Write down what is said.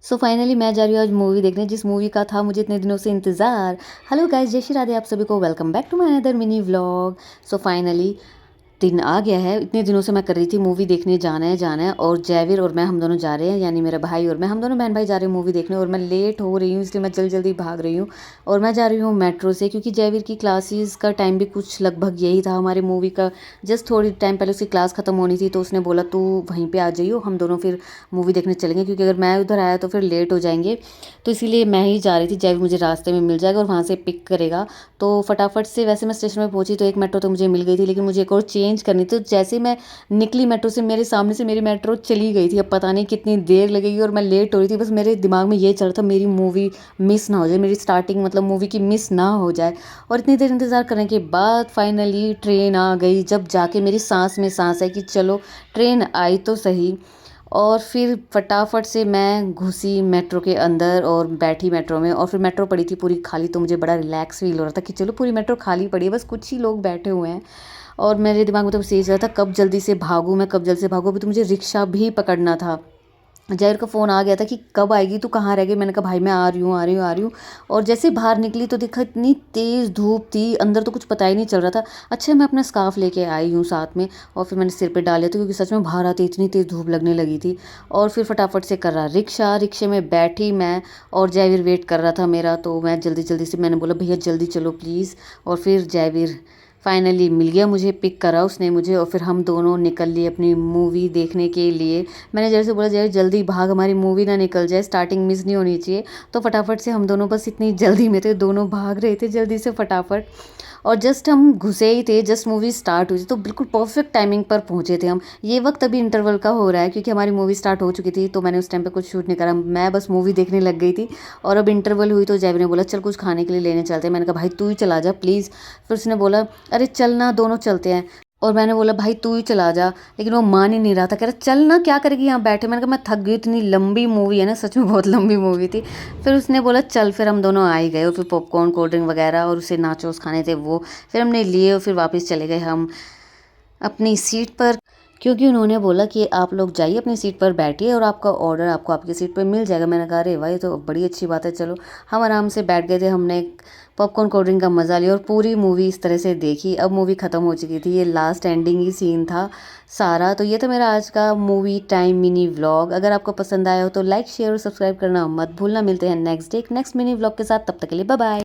So finally मैं जा रही हूँ आज मूवी देखने, जिस मूवी का था मुझे इतने दिनों से इंतज़ार। हेलो गाइस, जय श्री राधे, आप सभी को welcome back to my another mini vlog. So finally दिन आ गया है। इतने दिनों से मैं कर रही थी मूवी देखने जाना है और जयवीर और मैं हम दोनों जा रहे हैं, यानी मेरा भाई और मैं, हम दोनों बहन भाई जा रहे हैं मूवी देखने। और मैं लेट हो रही हूँ इसलिए मैं जल्दी जल्दी भाग रही हूँ और मैं जा रही हूँ मेट्रो से, क्योंकि जयवीर की क्लासेस का टाइम भी कुछ लगभग यही था हमारी मूवी का। जस्ट थोड़ी टाइम पहले उसकी क्लास ख़त्म होनी थी, तो उसने बोला तू वहीं पर आ जाइयो, हम दोनों फिर मूवी देखने चलेंगे, क्योंकि अगर मैं उधर आया तो फिर लेट हो जाएंगे। तो इसीलिए मैं ही जा रही थी, जयवीर मुझे रास्ते में मिल जाएगा और वहाँ से पिक करेगा। तो फटाफट से वैसे मैं स्टेशन में पहुंची तो एक मेट्रो तो मुझे मिल गई थी, लेकिन मुझे एक और चेंज करनी थी। तो जैसे मैं निकली मेट्रो से, मेरे सामने से मेरी मेट्रो चली गई थी। अब पता नहीं कितनी देर लगेगी और मैं लेट हो रही थी। बस मेरे दिमाग में ये चल रहा था मेरी मूवी मिस ना हो जाए, मेरी स्टार्टिंग मतलब मूवी की मिस ना हो जाए। और इतनी देर इंतज़ार करने के बाद फाइनली ट्रेन आ गई, जब जाके मेरी सांस में सांस है कि चलो ट्रेन आई तो सही। और फिर फटाफट से मैं घुसी मेट्रो के अंदर और बैठी मेट्रो में, और फिर मेट्रो पड़ी थी पूरी खाली, तो मुझे बड़ा रिलैक्स फील हो रहा था कि चलो पूरी मेट्रो खाली पड़ी है, बस कुछ ही लोग बैठे हुए हैं। और मेरे दिमाग में तो बस यही चल रहा था कब जल्दी से भागूँ मैं, कब जल्दी से भागूँ। अभी तो मुझे रिक्शा भी पकड़ना था। जैर का फ़ोन आ गया था कि कब आएगी, तू कहाँ रह गई। मैंने कहा भाई मैं आ रही हूँ आ रही हूँ आ रही हूँ। और जैसे बाहर निकली तो देखा इतनी तेज़ धूप थी, अंदर तो कुछ पता ही नहीं चल रहा था। अच्छा मैं अपना स्कार्फ लेके आई हूँ साथ में, और फिर मैंने सिर पे डाल लिया था, क्योंकि सच में बाहर आते इतनी तेज़ धूप लगने लगी थी। और फिर फटाफट से कर रहा रिक्शा, रिक्शे में बैठी मैं, और जयवीर वेट कर रहा था मेरा। तो मैं जल्दी जल्दी से मैंने बोला भैया जल्दी चलो प्लीज़। और फिर जयवीर फाइनली मिल गया मुझे, पिक करा उसने मुझे, और फिर हम दोनों निकल लिए अपनी मूवी देखने के लिए। मैंने जैसे बोला जय जल्दी भाग, हमारी मूवी ना निकल जाए, स्टार्टिंग मिस नहीं होनी चाहिए। तो फटाफट से हम दोनों बस इतनी जल्दी में थे, दोनों भाग रहे थे जल्दी से फटाफट। और जस्ट हम घुसे ही थे, जस्ट मूवी स्टार्ट हुई थी, तो बिल्कुल परफेक्ट टाइमिंग पर पहुंचे थे हम। ये वक्त अभी इंटरवल का हो रहा है, क्योंकि हमारी मूवी स्टार्ट हो चुकी थी, तो मैंने उस टाइम पे कुछ शूट नहीं करा, मैं बस मूवी देखने लग गई थी। और अब इंटरवल हुई तो जैवी ने बोला चल कुछ खाने के लिए लेने चलते हैं। मैंने कहा भाई तू ही चला जा प्लीज़। फिर उसने बोला अरे चल ना दोनों चलते हैं। और मैंने बोला भाई तू ही चला जा, लेकिन वो मान ही नहीं रहा था, कह रहा चल ना क्या करेगी यहाँ बैठे। मैंने कहा मैं थक गई, इतनी लंबी मूवी है ना, सच में बहुत लंबी मूवी थी। फिर उसने बोला चल, फिर हम दोनों आ ही गए, और फिर पॉपकॉर्न कोल्ड ड्रिंक वगैरह और उसे नाचोस खाने थे वो फिर हमने लिए, और फिर वापस चले गए हम अपनी सीट पर, क्योंकि उन्होंने बोला कि आप लोग जाइए अपनी सीट पर बैठिए और आपका ऑर्डर आपको आपकी सीट पर मिल जाएगा। मैंने कहा अरे भाई तो बड़ी अच्छी बात है, चलो। हम आराम से बैठ गए थे, हमने पॉपकॉर्न कोल्ड ड्रिंक का मज़ा लिया और पूरी मूवी इस तरह से देखी। अब मूवी ख़त्म हो चुकी थी, ये लास्ट एंडिंग ही सीन था सारा। तो ये था मेरा आज का मूवी टाइम मिनी व्लॉग। अगर आपको पसंद आया हो तो लाइक शेयर और सब्सक्राइब करना मत भूलना। मिलते हैं next day next mini vlog के साथ, तब तक के लिए बाय बाय।